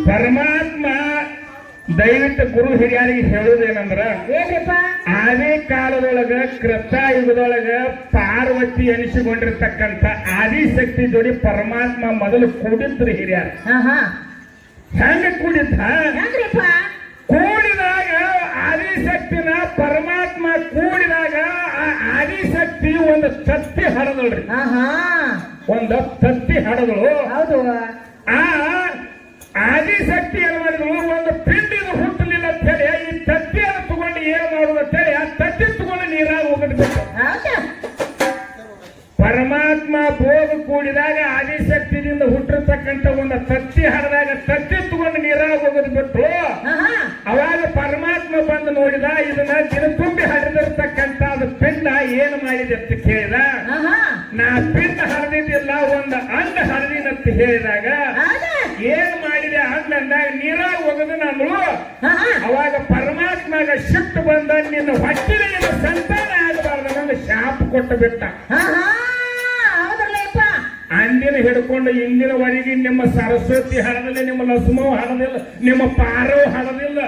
ಪರಮಾತ್ಮ ದಯವಿಟ್ಟು ಗುರು ಹಿರಿಯರಿಗೆ ಹೇಳುವುದೇನಂದ್ರ ಆದಿ ಕಾಲದೊಳಗ ಕೃತಾಯುಗದೊಳಗ ಪಾರ್ವತಿ ಎನಿಸಿಕೊಂಡಿರ್ತಕ್ಕಂಥ ಆದಿಶಕ್ತಿ ಜೋಡಿ ಪರಮಾತ್ಮ ಮೊದಲು ಕೂಡಿದ್ರು ಹಿರಿಯರ. ಹೆಂಗ ಕೂಡಿದ್ದ? ಕೂಡಿದಾಗ ಆದಿಶಕ್ತಿನ ಪರಮಾತ್ಮ ಕೂಡಿದಾಗ ಆ ಆದಿಶಕ್ತಿ ಒಂದು ತತ್ತಿ ಹಡದಳ್ರಿ. ಒಂದು ತತ್ತಿ ಹಡದಳು. ಆ ಆದಿಶಕ್ತಿ ಏನ್ ಮಾಡಿದ್ರು, ಒಂದು ಪಿಂಡಿದು ಹುಟ್ಟಲಿಲ್ಲ ಅಂತ ಹೇಳಿ ಈ ತತ್ತಿಯನ್ನು ತಗೊಂಡು ಏನ್ ಮಾಡುದು ಅಂತ ಹೇಳಿ ಆ ತತ್ತಿ ತಗೊಂಡು ನೀರಾಗ ಹೋಗಿಡ್ಬೇಕು. ಪರಮಾತ್ಮ ಭೋಗ ಕೂಡಿದಾಗ ಆದಿಶಕ್ತಿಯಿಂದ ಹುಟ್ಟಿರ್ತಕ್ಕಂಥ ಒಂದು ತತ್ತಿ ಹರಿದಾಗ ತತ್ತಿ ತಗೊಂಡು ನೀರಾಗ ಹೋಗೋದು ಬಿಟ್ಟು ಅವಾಗ ಪರಮಾತ್ಮ ಬಂದು ನೋಡಿದ, ಇದನ್ನ ದಿನ ತುಂಬಿ ಹರಿದಿರ್ತಕ್ಕಂಥ ಅದು ಪಿಂಡ ಏನು ಮಾಡಿದೆ ಅಂತ ಕೇಳಿದ. ನಾ ಪಿಂಡ ಹರಿದಿದ್ದಿಲ್ಲ, ಒಂದು ಅಂಡ ಹರಿದಿನಂತ ಹೇಳಿದಾಗ ಏನ್ ಮಾಡಿದೆ ಅಂಡ ಅಂದಾಗ ನೀರಾಗ ಹೋಗೋದು ನಾನು. ಅವಾಗ ಪರಮಾತ್ಮಗ ಶಿಫ್ಟ್ ಬಂದ, ನಿನ್ನ ಹೊಟ್ಟಿನ ಸಂತಾನ ಆಗಬಾರ್ದು ನಂಗೆ ಶಾಪ್ ಕೊಟ್ಟು ಬಿಟ್ಟ. ಅಂದಿನ ಹಿಡ್ಕೊಂಡು ಇಂದಿನವರೆಗೆ ನಿಮ್ಮ ಸರಸ್ವತಿ ಹಡದಿಲ್ಲ, ನಿಮ್ಮ ಲಕ್ಷ್ಮೋ ಹಡದಿಲ್ಲ, ನಿಮ್ಮ ಪಾರೋ ಹಡದಿಲ್ಲ.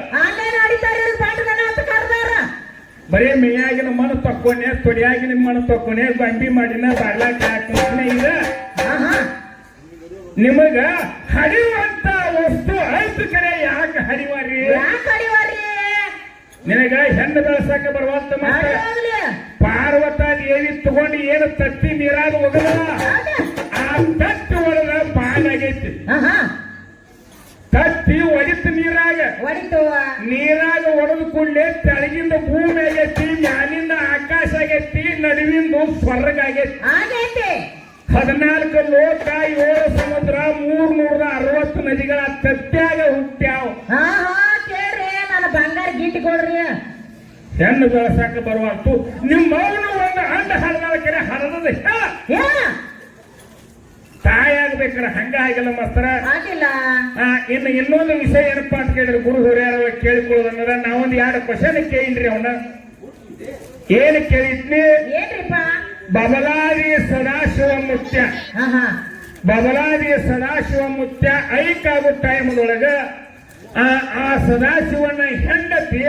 ಬರೀ ಮೇಯಾಗಿನ ಮಣ್ಣು ತಕ್ಕೊನೆ, ತೊಡಿಯಾಗಿನ ಮಣ್ಣು ತಕ್ಕೊನೆ, ಬಂಡಿ ಮಾಡಿನ ಬಾಗ್ಲಾಕ ಹಾಕೋನೆ. ಈಗ ನಿಮಗ ಹರಿಯುವಂತ ವಸ್ತು ಐದು ಕಡೆ ಯಾಕೆ ಹರಿವಾರಿ? ನಿನಗ ಹೆಣ್ಣು ಬೆಳೆಸಕ ಬರುವಂತ ಪಾರ್ವತ ದೇವಿ ತಗೊಂಡು ಏನು ತತ್ತಿ ನೀರಾಗ ಹೋಗಲ್ಲ, ಆ ತತ್ತಿ ಒಳಗ ಬಾಲಾಗೈತಿ. ತತ್ತಿ ಒಡಿತು ನೀರಾಗ ಒಡೆದು ಕೂಡಲೇ ತೆಳಗಿಂದ ಭೂಮಿ ಆಗೈತಿ, ಮ್ಯಾಲಿಂದ ಆಕಾಶ ಆಗೈತಿ, ನಡುವಿಂದ ಸ್ವರ್ಗ ಆಗೈತಿ. 14 ಲೋಕ, 7 ಸಮುದ್ರ, 360 ನದಿಗಳ ತತ್ಯಾಗ ಹುಟ್ಟ್ಯಾವ. ಬಂಗಾರ ಗಿಟ್ಟಿ ಕೊಡ್ರಿ. ಹೆಣ್ಣು ಬೆಳೆಸಾಕ ಬರುವಂತು ನಿಮ್ಮ ಮೌನ ಒಂದು ಅಂಡ ಹರಿದ ಕಡೆ ಹರಿದ ತಾಯಿ ಆಗ್ಬೇಕಾರ ಹಂಗ ಆಗಿಲ್ಲ ಮಾಸ್ತರ. ಇನ್ನು ಇನ್ನೊಂದು ವಿಷಯ ಏನಪ್ಪಾ ಅಂತ ಕೇಳಿದ್ರೆ, ಗುರು ಹಿರಿಯರ ಕೇಳಿಕೊಳ್ಳೋದಂದ್ರ ನಾವೊಂದು 2 ಕ್ವಶನ್ ಕೇಳಿನ್ರಿ. ಅವನ ಏನು ಕೇಳಿದ್ನಿ? ಬಬಲಾದಿ ಸದಾಶಿವ ಮುತ್ಯ, ಬಬಲಾದಿ ಸದಾಶಿವ ಮುತ್ಯ ಐಕಾಗೋ ಟೈಮ್ದೊಳಗ ಆ ಸದಾಶಿವನ ಹೆಂಡತಿ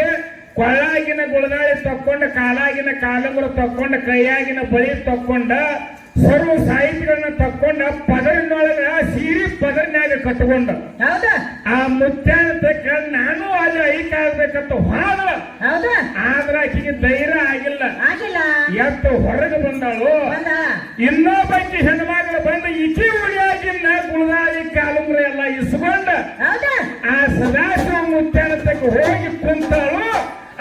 ಕೊಳ್ಳಾಗಿನ ಗುಳದಾಳಿ ತಕ್ಕೊಂಡ, ಕಾಲಾಗಿನ ಕಾಲಂಗುರ ತಕ್ಕೊಂಡ, ಕೈಯಾಗಿನ ಬಳಿ ತಕ್ಕೊಂಡ, ಸರ್ವ ಸಾಹಿತ್ಯಗಳನ್ನ ತಕ್ಕೊಂಡ, ಪದರಿನೊಳಗ ಸೀರಿ ಪದರಿನಾಗ ಕಟ್ಕೊಂಡ ಆ ಮುತ್ಯಾನ ತಕ್ಕ ನಾನು ಅಲ್ಲಿ ಐಕಾಗ್ಬೇಕಂತ ಹಾಳ. ಆದ್ರ ಆಕಿಗೆ ಧೈರ್ಯ ಆಗಿಲ್ಲ, ಎತ್ತು ಹೊರಗೆ ಬಂದಾಳು. ಇನ್ನೊಬ್ಬಕ್ಕೆ ಹೆಣ್ಮಗಳು ಬಂದು ಇಚಿ ಉಳಿಯಾಗಿನ ಗುಳದಾಳಿ ಕಾಲಂಗುರ ಎಲ್ಲ ಇಸ್ಕೊಂಡ ಆ ಸದಾಶಿವ ಮುತ್ಯಾನ ತಕ್ಕ ಹೋಗಿ ಕುಂತಾಳು.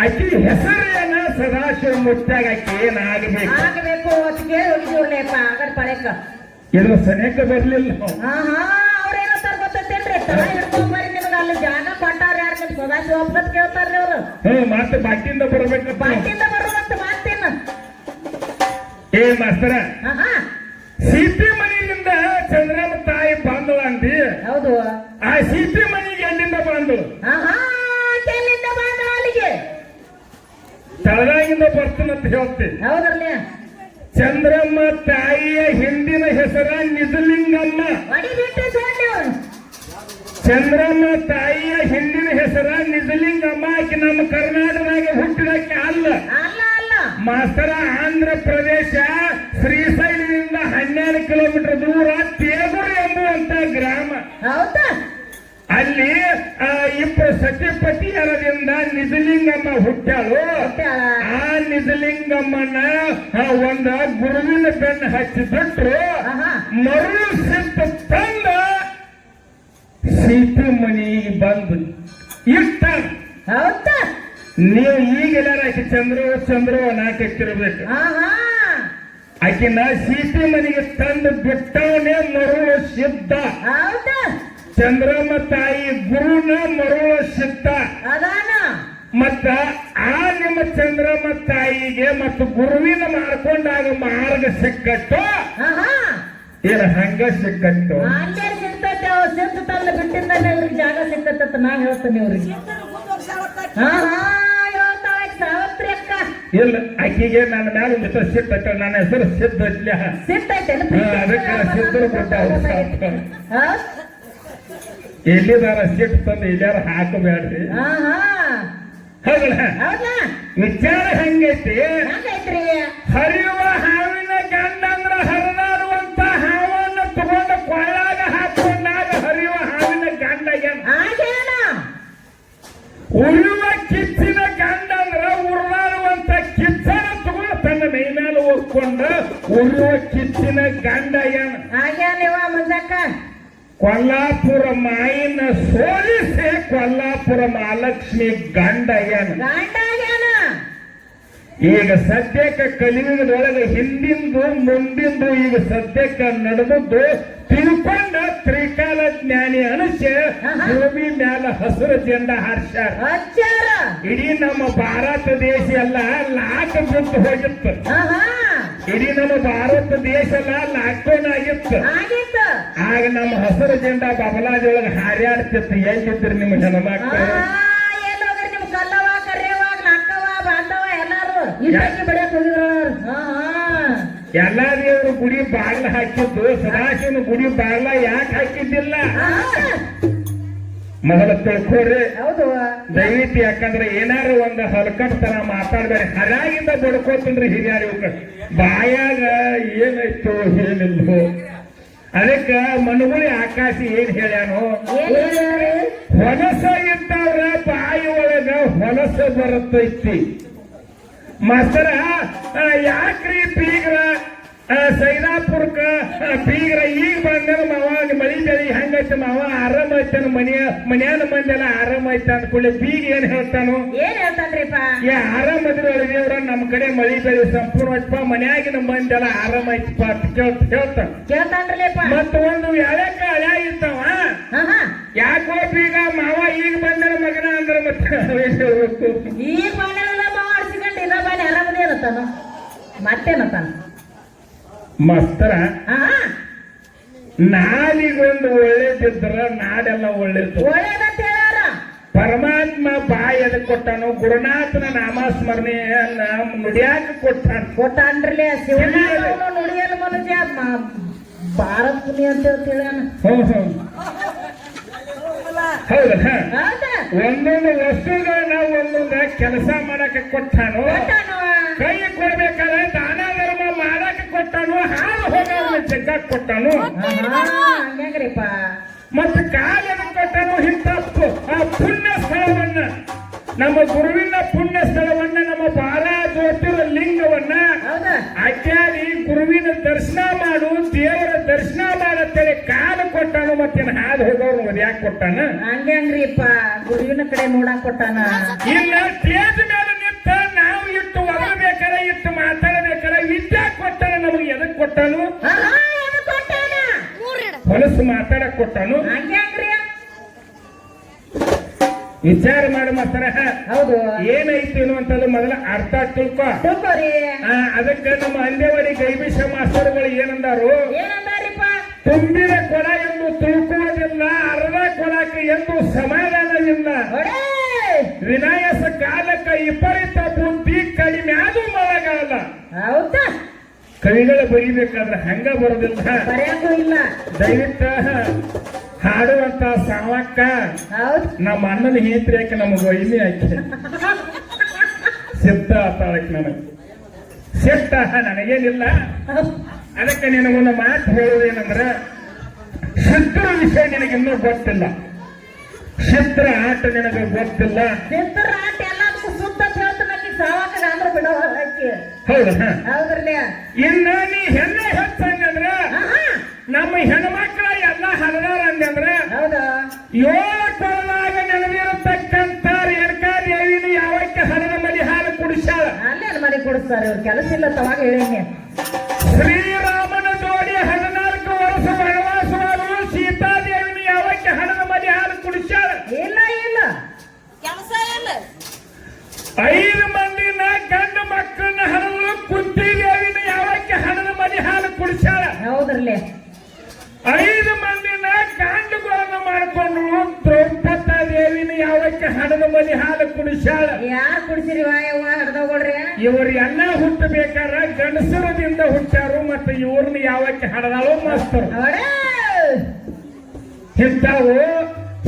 ಆಕಿ ಹೆಸರೇನ ಸದಾಶಿವ ಮುತ್ಯಾಗ ಆಕಿ ಏನಾಗಬೇಕು? ಇದು ಸನೇಕ ಬರ್ಲಿಲ್ಲ. ಅವ್ರೇನಂತಾರ ಗೊತ್ತೇನ್ರಿ, ತಳ ಹಿಡ್ಕೊಂಬರಿ ನಿಮ್ಗೆ ಅಲ್ಲಿ ಜಾಗ ಕೊಟ್ಟಾರ ಯಾರು? ನಿಮ್ ಸದಾಶಿವ ಒಪ್ಪತ್ ಕೇಳ್ತಾರ್ರಿ ಅವ್ರು. ಮತ್ತೆ ಬಾಕಿಯಿಂದ ಬರ್ಬೇಕ, ಬಾಕಿಯಿಂದ ಬರುವಂತ ಮಾತೇನ? ಏ ಮಾಸ್ತರ, ಸೀತಿ ಮನೆಯಿಂದ ಚಂದ್ರಮ್ಮ ತಾಯಿ ಬಾಂಧವ ಅಂದಿ. ಹೌದು. ಆ ಸೀತಿ ಮನೆಗೆ ಎಲ್ಲಿಂದ ಬಾಂಧಳು? ಎಲ್ಲಿಂದ ಬಾಂಧವ? ಅಲ್ಲಿಗೆ ತಳದಾಗಿಂದ ಬರ್ತನಂತ ಹೇಳ್ತೀನಿ. ಹೌದ್ರಲ್ಲ. ಚಂದ್ರಮ್ಮ ತಾಯಿಯ ಹಿಂದಿನ ಹೆಸರ ನಿಜಲಿಂಗಮ್ಮ. ಚಂದ್ರಮ್ಮ ತಾಯಿಯ ಹಿಂದಿನ ಹೆಸರ ನಿಜಲಿಂಗಮ್ಮ. ಆಕೆ ನಮ್ಮ ಕರ್ನಾಟಕದಾಗ ಹುಟ್ಟಿದಕ್ಕೆ ಅಲ್ಲ ಮಾಸ್ತರ. ಆಂಧ್ರ ಪ್ರದೇಶ ಶ್ರೀಶೈಲದಿಂದ 12 ಕಿಲೋಮೀಟರ್ ದೂರ ತೇಗೂರು ಎಂಬುವಂತ ಗ್ರಾಮ. ಅಲ್ಲಿ ಇಬ್ಬರು ಸತ್ಯಪತಿಯರದಿಂದ ನಿಜಲಿಂಗಮ್ಮ ಹುಟ್ಟಾಳು. ಆ ನಿಜಲಿಂಗಮ್ಮನ ಒಂದ ಗುರುವಿನ ಬೆನ್ನು ಹಚ್ಚಿಬಿಟ್ರು. ಮರಳು ಸಿದ್ಧ ತಂದ ಸೀತೆ ಮನೆಗೆ ಬಂದು ಇಷ್ಟ. ನೀವು ಈಗೆಲ್ಲಾರ ಆಕೆ ಚಂದ್ರು ನಾಕಿರ್ಬೇಕು. ಆಕಿನ ಸೀತೆ ಮನೆಗೆ ತಂದು ಬಿಟ್ಟವನೇ ಮರಳು ಸಿದ್ಧ. ಚಂದ್ರಮ್ಮ ತಾಯಿ ಗುರುನ ಮರಳು ಸಿದ್ಧ. ಮತ್ತ ಆ ನಿಮ್ಮ ಚಂದ್ರಮ್ಮ ತಾಯಿಗೆ ಮತ್ತು ಗುರುವಿನ ಮಾಡ್ಕೊಂಡಾಗ ಮಾರ್ಗ ಸಿಕ್ಕಟ್ಟು ಏನ ಹಂಗ ಸಿಕ್ಕಟ್ಟು ಬಿಟ್ಟಿಂದ ಇವ್ರಿಗೆ ಜಾಗ ಸಿಕ್ಕತ್ತ ನಾ ಹೇಳ್ತೇನೆ ಇವ್ರಿಗೆ. ಇಲ್ಲ ಆಕಿಗೆ ನನ್ನ ಮ್ಯಾಲ ಒಂದು ಹೆಸರು ಸಿಟ್ಟೈತೆ. ನನ್ನ ಹೆಸರು ಸಿದ್ಧ ಅದಕ್ಕೆ ಸಿದ್ಧರು ಎಲ್ಲಿದಾರ ಸಿಟ್ಟು ತಂದು ಎಲ್ಲಾರ ಹಾಕಬೇಡ್ರಿ. ಹಾ ಹಾ ಹೌದಲ್ಲ? ಹೌದಾ ವಿಚಾರ ಹೆಂಗೈತಿ? ಹೆಂಗೈತ್ರಿ? ಹರಿಯುವ ಹಾವಿನ ಗಂಡ ಅಂದ್ರ ಹರಿದಾಡುವಂತ ಹಾವನ್ನು ತಗೊಂಡು ಕೊಳ್ಳಾಗ ಹಾಕೊಂಡಾಗ ಹರಿಯುವ ಹಾವಿನ ಗಂಡ ಏನ್? ಹಾಗೇನ ಉರಿಯುವ ಕಿಚ್ಚಿನ ಗಂಡ ಅಂದ್ರ ಉರಿದಾಡುವಂತ ಕಿಚ್ಚನ ತಗೊಂಡು ತನ್ನ ಮೈ ಮೇಲೆ ಹೋಗ್ಕೊಂಡು ಉರಿಯುವ ಕಿಚ್ಚಿನ ಗಂಡ ಏನ್? ಹಾಗೇನಿವ ಮಂಜಕ್ಕ ಕೊಲ್ಲಾಪುರ ಮಾಯಿನ ಸೋಲಿಸಿ ಕೊಲ್ಲಾಪುರ ಮಹಾಲಕ್ಷ್ಮಿ ಗಂಡ ಏನ್? ಗಂಡಾಗ್ಯಾನ. ಈಗ ಸದ್ಯಕ್ಕೆ ಕಲಿಯುಗದೊಳಗೆ ಹಿಂದಿಂದು ಮುಂದಿಂದು ಈಗ ಸದ್ಯಕ್ಕೆ ನಡೆದದ್ದು ತಿಳ್ಕೊಂಡ ತ್ರಿಕಾಲ ಜ್ಞಾನಿ ಅನುಷ್ಯ ಭೂಮಿ ಮ್ಯಾಲ ಹಸಿರು ಜೆಂಡ ಹಾರ್ಸ್ಯಾರ. ಹಚ್ಚಾರ. ಇಡೀ ನಮ್ಮ ಭಾರತ ದೇಶ ಎಲ್ಲ ಲಾಕ್ ಬಿಟ್ಟು ಹೋಗಿತ್ತು. ಇಡೀ ನಮ್ಮ ಭಾರತ ದೇಶ ಎಲ್ಲ ಲಾಕ್ಡೌನ್ ಆಗಿತ್ತು. ಆಗಿತ್ತು. ಆಗ ನಮ್ಮ ಹಸಿರು ಜೆಂಡ ಬಬಲಾದೊಳಗೆ ಹಾರ್ಯಾಡ್ತಿತ್ತು. ಎಲ್ಲಿದ್ರು ನಿಮ್ಮ ಹೆಣ್ಮಕ್ಳು? ಎಲ್ಲೋಗ್ರಿ ನಿಮ್ ಕಲ್ಲವ ಕರಿಯವಾಗ ನಕ್ಕವ ಬಾಂಧವ ಎಲ್ಲಾರು ಇದ್ದಕ್ಕೆ ಬಡಿಯಕ್ ಹೋಗಿದ್ರು. ಎಲ್ಲಾ ದೇವರು ಗುಡಿ ಬಾಗ್ಲ ಹಾಕಿದ್ದು, ಸದಾಶಿವನ ಗುಡಿ ಬಾಗ್ಲ ಯಾಕೆ ಹಾಕಿದ್ದಿಲ್ಲ ಮೊದಲ ತಿಳ್ಕೋರಿ. ಹೌದು ದಯವಿಟ್ಟು. ಯಾಕಂದ್ರೆ ಏನಾರು ಒಂದು ಹಲ್ಕಟ್ತನ ಮಾತಾಡ್ಬೇಡಿ. ಹರಾಗಿಂದ ಬಡ್ಕೋತನ್ರಿ ಹಿರಿಯಾರ ಬಾಯಾಗ ಏನೈತೋ ಏನಿಲ್ವೋ. ಅದಕ್ಕ ಮನುಗುಳಿ ಆಕಾಶ ಏನ್ ಹೇಳ್ಯಾನು? ಹೊಲಸ ಇದ್ದವ್ರ ಬಾಯಿ ಒಳಗ ಹೊಲಸ ಬರುತ್ತೈತಿ. ಮಾಸ್ತರ ಯಾಕ್ರಿ ಬೀಗ್ರ ಸೈದಾಪುರ್ಕ ಬೀಗ್ರ ಈಗ ಬಂದ ಮಾವ ಮಳಿ ಬೆಳಿ ಹೆಂಗೈತೆ ಮಾವ? ಆರಾಮ ಐತಾನ ಮನ್ಯಾನ ಮಂದೆಲ್ಲ ಆರಾಮ ಐತ ಅಂದ್ಕೊಳ್ಳಿ. ಬೀಗ ಏನ್ ಹೇಳ್ತಾನು? ಏನ್ ಹೇಳ್ತಾನ್ರಿಪ್ಪ? ಆರಾಮದ್ರ ಒಳಗೆವ್ರ ನಮ್ ಕಡೆ ಮಳಿ ಬೆಳಿ ಸಂಪೂರ್ಣಪ್ಪ, ಮನ್ಯಾಗಿನ ಮಂದೆಲ್ಲ ಆರಾಮ ಐತಪ್ಪ ಅಂತ ಕೇಳ್ತಾನ್ರಲಿಪ್ಪ. ಮತ್ತ ಒಂದು ಎಳೆಕ ಹಳ್ಯಾ ಇರ್ತಾವ. ಯಾಕೋ ಬೀಗ ಮಾವ ಈಗ ಬಂದ ಮಗನ ಅಂದ್ರ ಮತ್ತೆ ಹೇಳ್ಬೇಕು. ಈಗ ಮನೆಯಲ್ಲ ಮಾವ ಆಡ್ಸಿಕೊಂಡು ಇಲ್ಲ ಬಾನಿ ಆರಾಮದೇ ಅನ್ನತಾನ. ಮತ್ತೇನತಾನ ಮಸ್ತರ? ನಾಲಿಗೊಂದು ಒಳ್ಳೇದಿದ್ರ ನಾಡೆಲ್ಲ ಒಳ್ಳೇದು. ಒಳ್ಳೇದಂತ ಹೇಳ್ಯಾರ. ಪರಮಾತ್ಮ ಬಾಯಿ ಎದಕ್ ಕೊಟ್ಟಾನು? ಗುರುನಾಥನ ನಾಮಸ್ಮರಣೆಯನ್ನ ನುಡಿಯಾಕ ಕೊಟ್ಟಾನ್ರಲಿ. ಶಿವನಾಥನು ನುಡಿಯಲು ಮನುಜ ಭಾರತ್ ಪುನಿ ಅಂತ ಹೇಳ್ಯಾನ. ಹೌದಾ? ಒಂದೊಂದು ವಸ್ತುಗಳನ್ನ ಒಂದೊಂದ ಕೆಲಸ ಮಾಡಕ ಕೊಟ್ಟಾನು. ಕೈ ಕೊಡ್ಬೇಕಾದ್ರೆ ದಾನ ಧರ್ಮ ಮಾಡಕ ಕೊಟ್ಟಾನು. ಹಾಲು ಹೋಗೋದ್ರ ಜಗ್ಗಾಕ್ ಕೊಟ್ಟಾನು. ಹಂಗ್ರಿಪ್ಪ. ಮತ್ತೆ ಕಾಲನ್ನು ಕೊಟ್ಟನು. ಇಂಥ ಪುಣ್ಯ ಸ್ಥಳವನ್ನ, ನಮ್ಮ ಗುರುವಿನ ಪುಣ್ಯ ಸ್ಥಳವನ್ನ, ನಮ್ಮ ಜ್ಯೋತಿರ್ಲಿಂಗವನ್ನ ಅಡ್ಡಾಡಿ ಗುರುವಿನ ದರ್ಶನ ಮಾಡು, ದೇವರ ದರ್ಶನ ಮಾಡತ್ತೇಳಿ ಕಾಲು ಕೊಟ್ಟಾನು. ಮತ್ತೇನು ಹಾದು ಹೋಗೋರು ಯಾಕೆ ಕೊಟ್ಟಾನ? ಹಂಗ್ರಿಪ್ಪ ಗುರುವಿನ ಕಡೆ ನೋಡಕ್ ಕೊಟ್ಟಾನ. ಇಲ್ಲ ಸ್ಟೇಜ್ ಮೇಲೆ ನಿಂತ ನಾವು ಇಟ್ಟು ಒಗಬೇಕಾರೆ ಇಟ್ಟು ಮಾತಾಡಬೇಕಾರೆ ವಿದ್ಯಾ ಕೊಟ್ಟಾನ. ನಮಗೆ ಎದಕ್ ಕೊಟ್ಟಾನು? ಹೊಲಸು ಮಾತಾಡಕ್ ಕೊಟ್ಟಾನು. ವಿಚಾರ ಮಾಡಿ ಮಾಸ್ತರ. ಹೌದು. ಏನೈತಿ ಅನ್ನುವಂಥದ್ದು ಮೊದಲ ಅರ್ಥ ತಿಳ್ಕೊ. ಅದಕ್ಕೆ ನಮ್ಮ ಅಂದೇವಾಡಿ ಗೈಬಿಷ ಮಾಸ್ತರ್ಗಳು ಏನಂದಾರು? ತುಂಬಿದ ಕೊಡ ಎಂದು ತಿಳ್ಕೊಳ್ಳೋದಿಲ್ಲ, ಅರ್ಧ ಕೊಡಕ್ಕೆ ಎಂದು ಸಮಾಧಾನವಿಲ್ಲ. ವಿನಾಯಸ ಕಾಲಕ್ಕ ವಿಪರೀತ ಬುದ್ಧಿ ಕಡಿಮೆ ಆದ್ರೂ ಮಳೆಗಾಲ. ಹೌದಾ? ಕವಿಗಳು ಬರೀಬೇಕಾದ್ರೆ ಹಂಗ ಬರೋದಿಲ್ಲ. ದಯವಿಟ್ಟು ಹಾಡುವಂತ ಸಾವಕ್ಕ ನಮ್ಮ ಅಣ್ಣನ ಹೇತ್ರಿ ಯಾಕೆ ನಮಗ ವೈನಿ ಹಾಕಿ ಸಿದ್ಧ ಆತಾಳಕ್ಕೆ ನನಗೆ ಸಿಟ್ಟ ನನಗೇನಿಲ್ಲ. ಅದಕ್ಕೆ ನಿನಗೊಂದು ಮಾತು ಹೇಳುವುದೇನಂದ್ರೆ, ಸಿದ್ಧರ ವಿಷಯ ನಿನಗಿನ್ನೂ ಗೊತ್ತಿಲ್ಲ. ಚಿತ್ರ ಆಟ ನಿನಗೆ ಗೊತ್ತಿಲ್ಲ. ಚಿತ್ರ ಆಟ ಎಲ್ಲದಕ್ಕೂ ಸುತ್ತ ಹೇಳ್ತಾನೆ ಸಾವಾಕ ಅಂದ್ರೆ ಬಿಡೋ ಹೌದಾ? ಹೌದ್ರಲ್ಲ. ಇನ್ನ ನೀ ಹೆಣ್ಣೆ ಹೆಚ್ಚಂಗಂದ್ರ ನಮ್ಮ ಹೆಣ್ಮಕ್ಳ ಎಲ್ಲ ಹಲದಾರ ಅಂದ್ರ ಹೌದಾ? 7 ಕೊಳದಾಗ ನೆನವಿರತಕ್ಕಂತ ರೇಣುಕಾ ದೇವಿನ ಯಾವಕ್ಕೆ ಹಣದ ಮಡಿ ಹಾಲು ಕುಡಿಸಾಳ. ಅಲ್ಲೇ ಮಡಿ ಕುಡಿಸ್ತಾರೆ, ಇವ್ರ ಕೆಲಸ ಇಲ್ಲ ತವಾಗ ಹೇಳೀನಿ. ಶ್ರೀರಾಮನ ಜೋಡಿ 14 ವರ್ಷ ವನವಾಸವಾದರೂ ಸೀತಾದೇವಿನ ಯಾವಕ್ಕೆ ಹಣದ ಮಡಿ ಹಾಲು ಕುಡಿಸಾಳ. ಇಲ್ಲ ಕೆಲಸ ಇಲ್ಲ. 5 ಮಂದಿನ ಗಂಡು ಮಕ್ಕಳನ್ನ ಹಣದ ಕುಂತಿ ದೇವಿನ ಯಾವಕ್ಕೆ ಹಣದ ಮಡಿ ಹಾಲು ಕುಡಿಸಾಳ. ಹೌದ್ರಲ್ಲೇ. 5 ಮಂದಿನ ಗಂಡುಗಳನ್ನು ಮಾಡಿಕೊಂಡು ದ್ರೌಪದಿ ದೇವಿನ ಯಾವಕ್ಕೆ ಹಣದ ಮಡಿ ಹಾಲು ಕುಡಿಸಾಳ. ಯಾರು ಕುಡಿಸಿರಿ ವಾಯವ್ವ ಹಡ್ದೋಗ್ರಿ? ಇವರು ಎಲ್ಲ ಹುಟ್ಟಬೇಕಾರ ಗಂಡಸರದಿಂದ ಹುಟ್ಟಾರು. ಮತ್ತೆ ಇವ್ರನ್ನ ಯಾವಕ್ಕೆ ಹಡದಾಳು ಮಾಸ್ತರು. ಇಂಥವು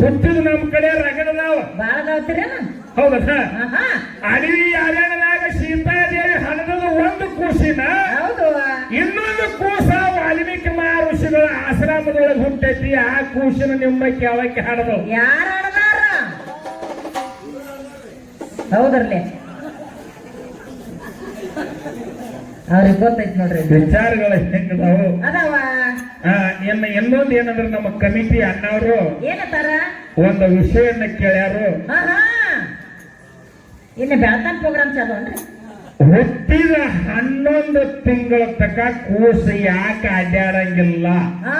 ಹುಟ್ಟಿದ ನಮ್ಮ ಕಡೆ ರಗಡದಾವ ಬಾಳ ಅದಾವತ್ತೀರೇನ ಹೌದಲ್ಲ ಹಾ ಅಡವಿ ಅರಣ್ಯದಾಗ ಸೀತಾದೇವಿ ಹಣದ ಒಂದು ಕೂಸಿನ ಹೌದು ಇನ್ನೊಂದು ಕೂಸ ವಾಲ್ಮೀಕಿ ಮಹರ್ಷಿಗಳ ಆಶ್ರಮದೊಳಗೆ ಹುಟ್ಟೈತಿ ಆ ಕೂಸಿನ ನಿಮ್ಮಕ್ಕೆ ಯಾವಕ್ಕೆ ಹಾಡದವು ಯಾರ ಆಡದಾರ ಹೌದ್ರಲ್ಲೇ ಅವ್ರಿಗೆ ಗೊತ್ತೈತಿ ನೋಡ್ರಿ ವಿಚಾರಗಳು ಹೆಂಗದಾವು ಅದಾವ ಇನ್ನೊಂದು ಏನಂದ್ರೆ ನಮ್ಮ ಕಮಿಟಿ ಅಣ್ಣವರು ಏನತ್ತಾರ ಒಂದು ವಿಷಯನ್ನ ಕೇಳ್ಯಾರು ಹಾ ಇನ್ನು ಬೆಳತಾನ್ ಪ್ರೋಗ್ರಾಮ್ ಚಾಲೋನ್ರಿ ಹುಟ್ಟಿದ 11 ತಿಂಗಳ ತಕ ಕೂಸು ಯಾಕೆ ಅಡ್ಡಾಡಂಗಿಲ್ಲ ಹಾ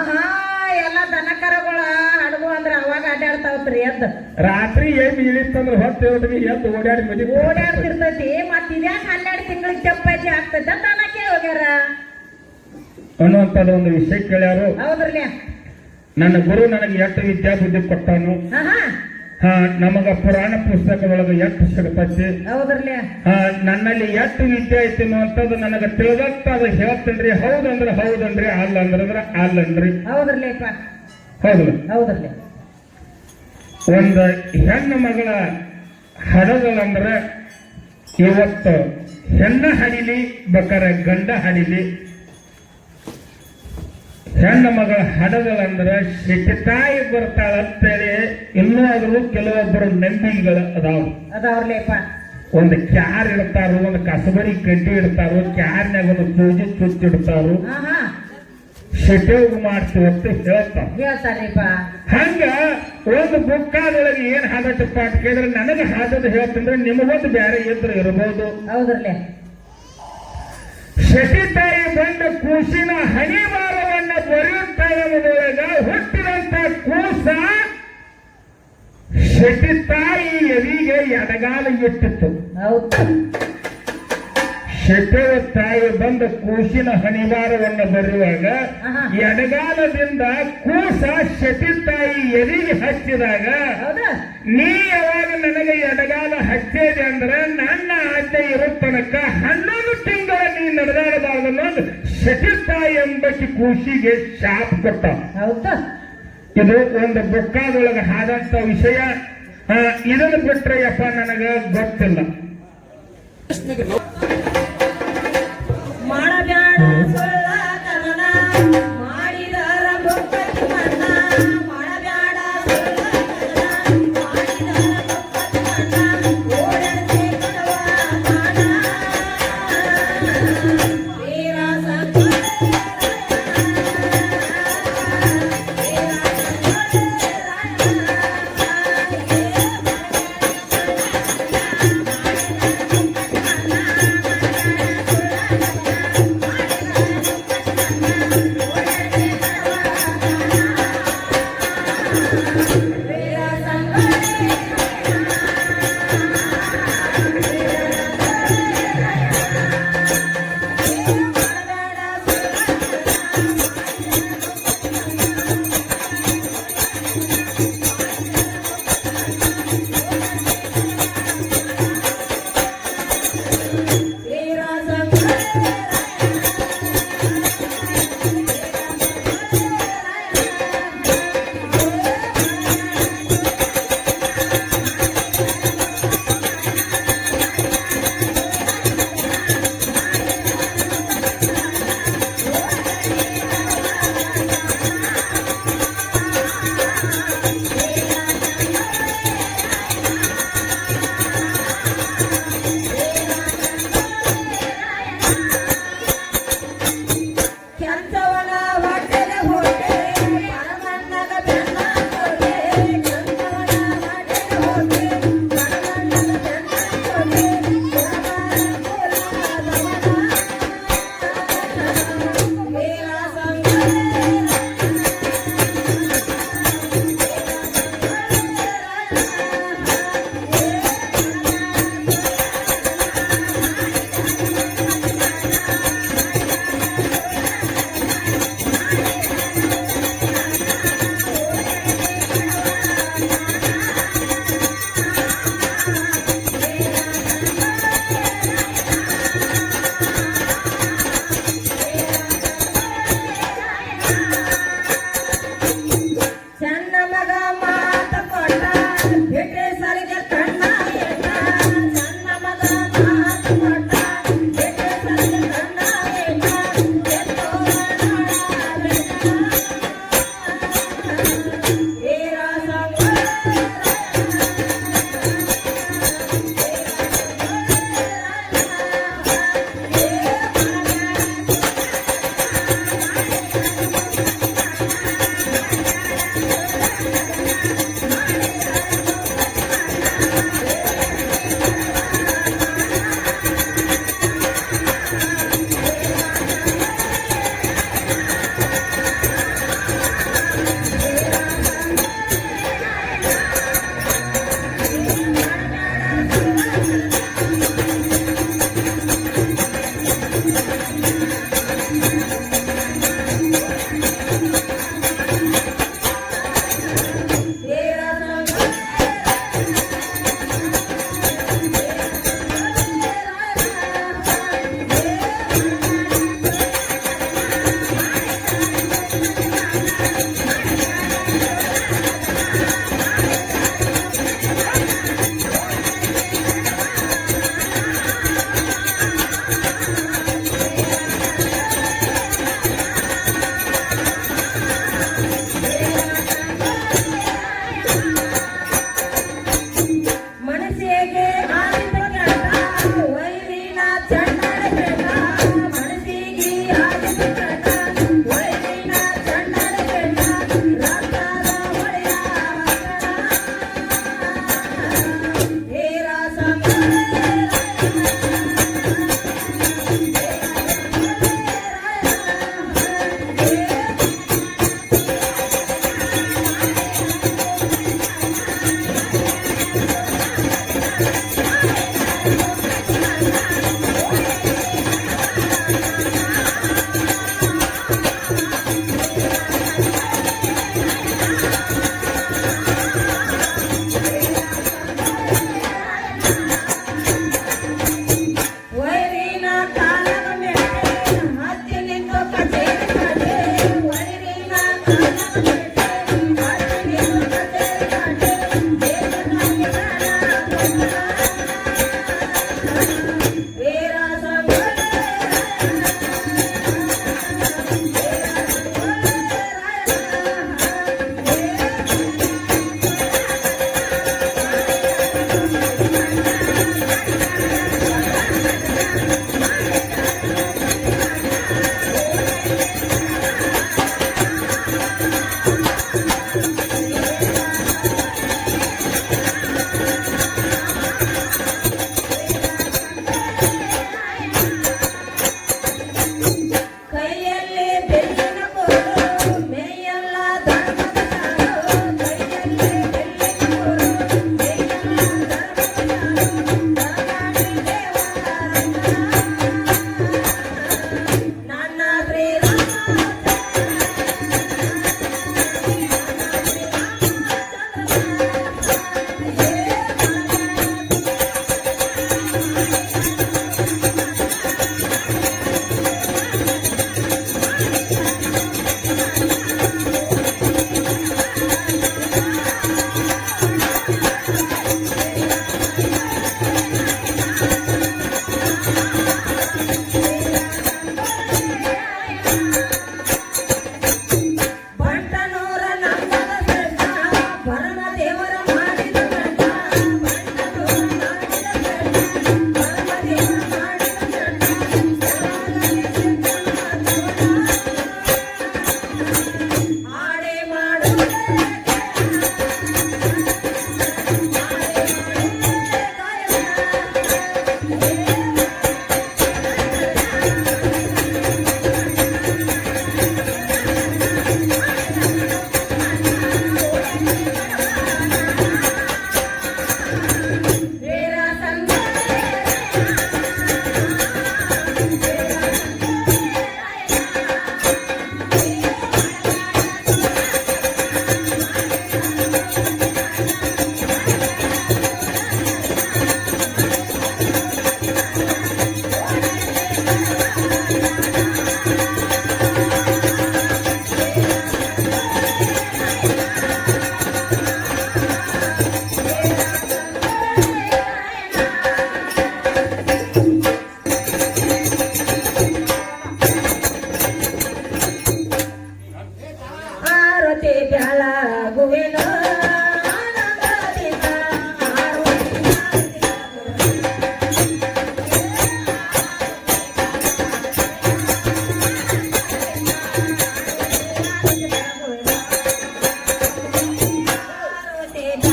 ಎಲ್ಲ ದನ ಕರಗಳ ಹಡಗು ಅಂದ್ರ ಅವಾಗ ಅಡ್ಡಾಡ್ತಾವತ್ರಿ ಎದ್ದು ರಾತ್ರಿ ಏನ್ ಇಳಿತಂದ್ರೆ ಹೊತ್ತು ಎದ್ದು ಓಡಾಡಿ ಮದಿ ಓಡಾಡ್ತಿರ್ತೈತಿ ಮತ್ ಇದ್ಯಾಕ 12 ತಿಂಗಳಿಗೆ ಚಪ್ಪಾಜಿ ಆಗ್ತೈತ ದನಕ್ಕೆ ಹೋಗ್ಯಾರ ಅನ್ನುವಂಥದ್ದು ಒಂದು ವಿಷಯ ಕೇಳ್ಯಾರು ಹೌದ್ರಲ್ಲ ನನ್ನ ಗುರು ನನಗೆ ಎಷ್ಟು ವಿದ್ಯಾಬುದ್ಧಿ ಕೊಟ್ಟಾನು ಹಾ ನಮಗ ಪುರಾಣ ಪುಸ್ತಕದೊಳಗೆ ಎಷ್ಟು ಸಿಗತೈತಿ ಹೌದ್ರಲ್ಲ ನನ್ನಲ್ಲಿ ಎಷ್ಟು ವಿದ್ಯೆ ಐತಿ ಅನ್ನುವಂಥದ್ದು ನನಗೆ ತಿಳಿದತ್ತ ಅದು ಹೇಳ್ತೇನ್ರಿ ಹೌದನ್ರಿ ಅಲ್ಲಂದ್ರ ಅಲ್ಲನ್ರಿ ಹೌದ್ರಲ್ಲಪ್ಪ ಹೌದಲ್ಲ ಹೌದ್ರಲ್ಲ ಒಂದು ಹೆಣ್ಣು ಮಗಳ ಹಡಗಳಂದ್ರ ಇವತ್ತು ಹೆಣ್ಣ ಹಡಿಲಿ ಬೇಕಾರೆ ಗಂಡ ಹಡಿಲಿ ಹೆಣ್ಣು ಮಗಳ ಹಡಗಳಂದ್ರ ಸಿಟಿತಾಯಿ ಬರ್ತಾಳ ಅಂತೇಳಿ ಇನ್ನೂ ಆದ್ರೂ ಕೆಲವೊಬ್ಬರು ನಂಬಿಕೆಗಳು ಅದಾವ್ರಲ್ಲಪ್ಪ ಒಂದು ಕ್ಯಾರ್ ಇಡ್ತಾರು ಒಂದು ಕಸಬರಿ ಗಡ್ಡಿ ಇಡ್ತಾರು ಕ್ಯಾರ್ನಾಗ ಒಂದು ಪೂಜೆ ಚುಚ್ಚಿಡ್ತಾರು ಶೆಟೋಗ್ ಮಾಡ್ತೀವತ್ತು ಹೇಳ್ತಾರ್ರಿಪ್ಪ ಹಂಗ ಒಂದು ಬುಕ್ಕಾದೊಳಗೆ ಏನ್ ಹಾದತ್ತಪ್ಪ ಅಂತ ಕೇಳಿದ್ರೆ ನನಗೆ ಹಾದದ್ದು ಹೇಳ್ತಂದ್ರೆ ನಿಮಗೊಂದು ಬೇರೆ ಇದ್ರೆ ಇರಬಹುದು ಹೌದ್ರಲ್ಲೇ ಶಟಿತಾಯಿ ಬಂದ ಕೂಸಿನ ಹನಿವಾರವನ್ನ ಬರೆಯುತ್ತಾಯೊಳಗ ಹುಟ್ಟಿದಂತ ಕೂಸ ಶಟಿತಾಯಿ ಎದಿಗೆ ಎಡಗಾಲ ಇಟ್ಟಿತ್ತು ಹೌದು ಶೆಟ್ಟವ ತಾಯಿ ಬಂದ ಕೂಸಿನ ಹನಿವಾರವನ್ನ ಬರೆಯುವಾಗ ಎಡಗಾಲದಿಂದ ಕೂಸ ಶಟಿತಾಯಿ ಎದಿಗೆ ಹಚ್ಚಿದಾಗ ನೀ ಯಾವಾಗ ನನಗೆ ಎಡಗಾಲ ಹಚ್ಚಿದೆ ಅಂದ್ರೆ ನನ್ನ ಆಜ್ಞೆ ಇರೋ ತನಕ 11 ತಿಂಗಳ ನೀ ನಡೆದಾಡಬಾರ್ದು ಶಟಿತಾಯಿ ಎಂಬಕ್ಕೆ ಕೂಸಿಗೆ ಶಾಪ್ ಕೊಟ್ಟ ಇದು ಒಂದು ಬುಕ್ಕಾದೊಳಗೆ ಆದಂತ ವಿಷಯ ಇದನ್ನು ಬಿಟ್ರೆ ಯಪ್ಪ ನನಗ ಗೊತ್ತಿಲ್ಲ ಮಾಡಬ್ಯಾಡ ಸುಳ್ಳತನ ಮಾಡಿದರ ಬುಕ್ಕಿ ಮಣ್ಣ ಮಾಡಬ್ಯಾಡ ಸುಳ್ಳತನ ಮಾಡಿದರ ಬುಕ್ಕಿ ಮಣ್ಣ ಓಡಾಡ್ತೆ ಕಡವ ಕಾಣ ವೀರ ಸಂತೋಷ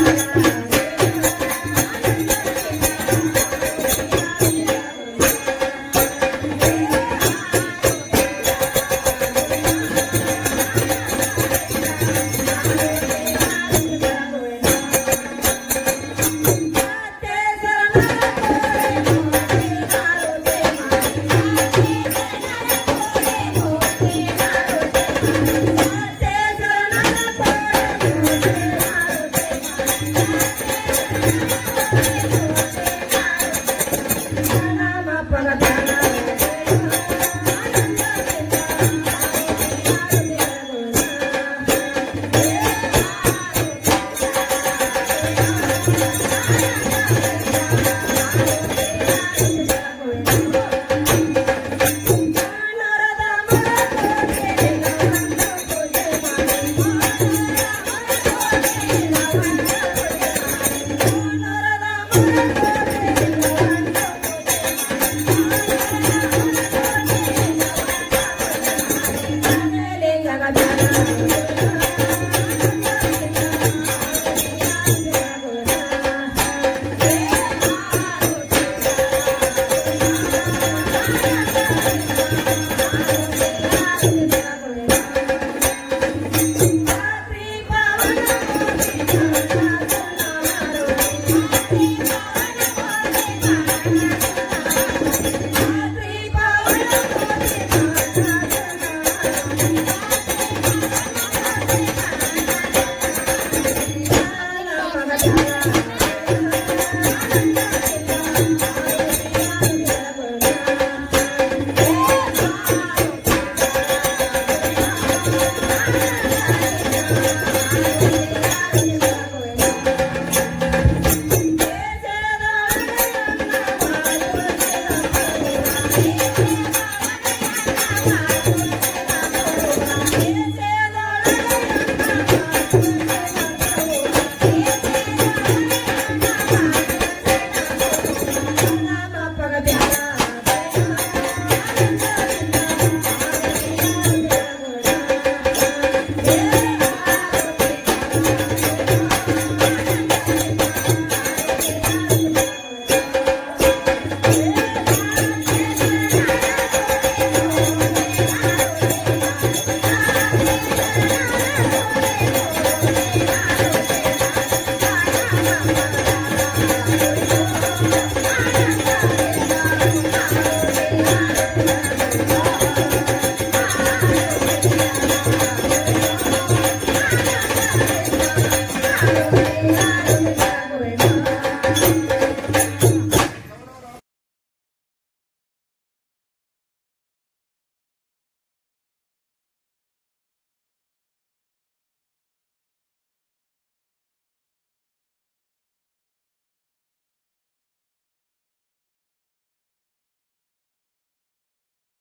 Thank you.